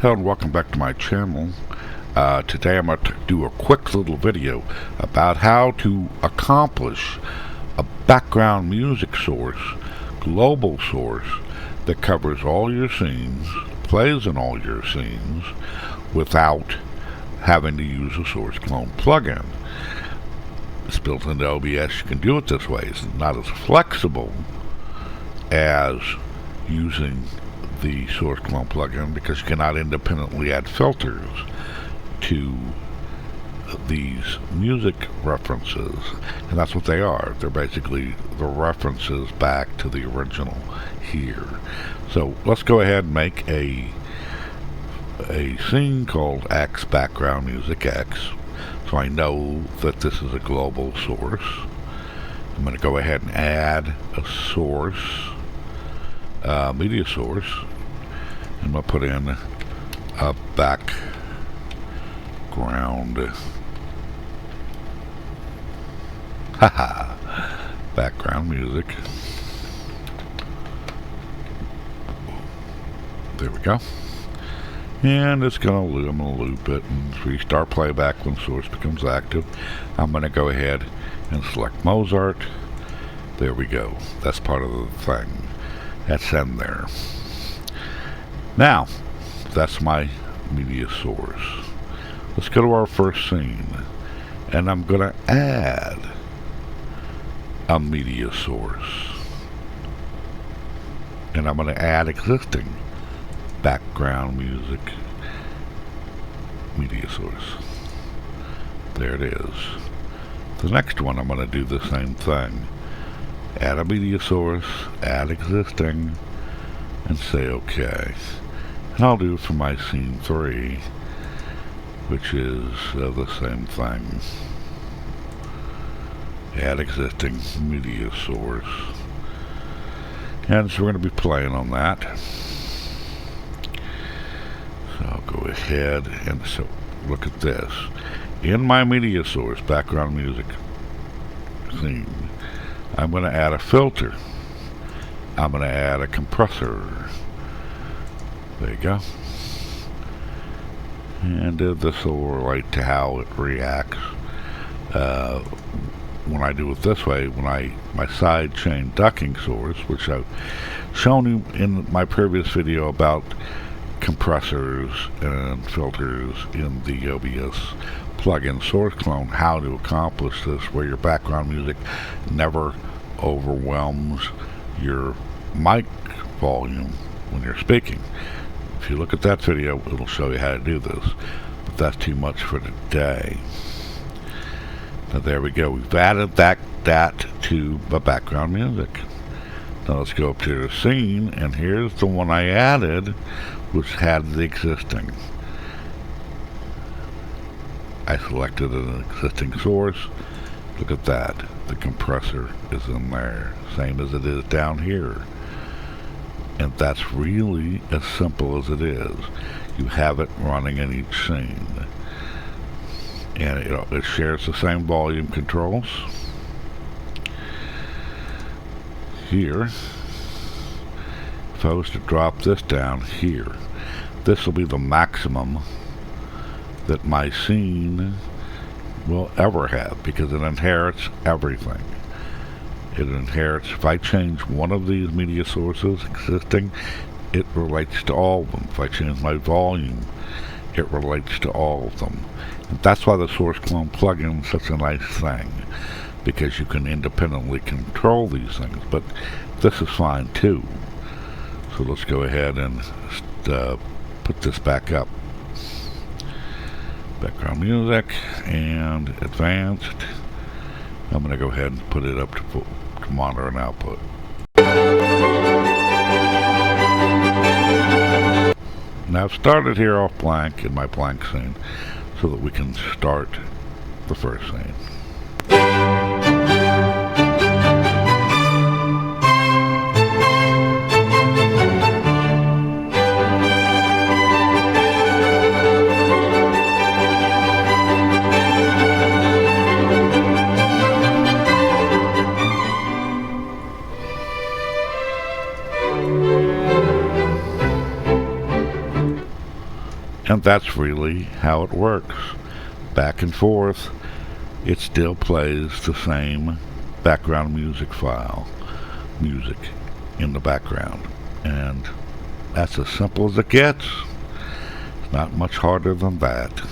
Hello and welcome back to my channel. Today I'm going to do a quick little video about how to accomplish a background music source, global source, that covers all your scenes, plays in all your scenes, without having to use a source clone plugin. It's built into OBS. You can do it this way. It's not as flexible as using the source clone plugin because you cannot independently add filters to these music references, and that's what they are. They're basically the references back to the original here. So let's go ahead and make a scene called X background music X, so I know that this is a global source. I'm going to go ahead and add a source, media source. I'm going to put in a background background music. There we go. And it's going to I'm going to loop it and restart playback when source becomes active. I'm going to go ahead and select Mozart. There we go. That's part of the thing. That's in there. Now, that's my media source. Let's go to our first scene, and I'm going to add a media source, and I'm going to add existing background music media source. There it is. The next one, I'm going to do the same thing. Add a media source, add existing, and say OK. And I'll do it for my scene 3, which is the same thing. Add existing media source. And so we're going to be playing on that. So I'll go ahead and so look at this. In my media source, background music scene, I'm going to add a filter. I'm going to add a compressor. There you go. And this will relate to how it reacts when I do it this way. When my side chain ducking source, which I've shown you in my previous video about compressors and filters in the OBS plugin source clone, how to accomplish this where your background music never overwhelms your mic volume when you're speaking. If you look at that video, it'll show you how to do this, but that's too much for today. Now there we go. We've added that to the background music. Now let's go up to the scene, and here's the one I added, which had the existing. I selected an existing source. Look at that. The compressor is in there, same as it is down here. And that's really as simple as it is. You have it running in each scene. And it shares the same volume controls. Here, if I was to drop this down here, this will be the maximum that my scene will ever have, because it inherits everything. It inherits, if I change one of these media sources existing, it relates to all of them. If I change my volume, it relates to all of them. And that's why the source clone plugin is such a nice thing, because you can independently control these things. But this is fine too. So let's go ahead and put this back up. Background music and advanced. I'm going to go ahead and put it up to monitor and output. Now I've started here off blank in my blank scene so that we can start the first scene. And that's really how it works. Back and forth, it still plays the same background music file, music in the background. And that's as simple as it gets. Not much harder than that.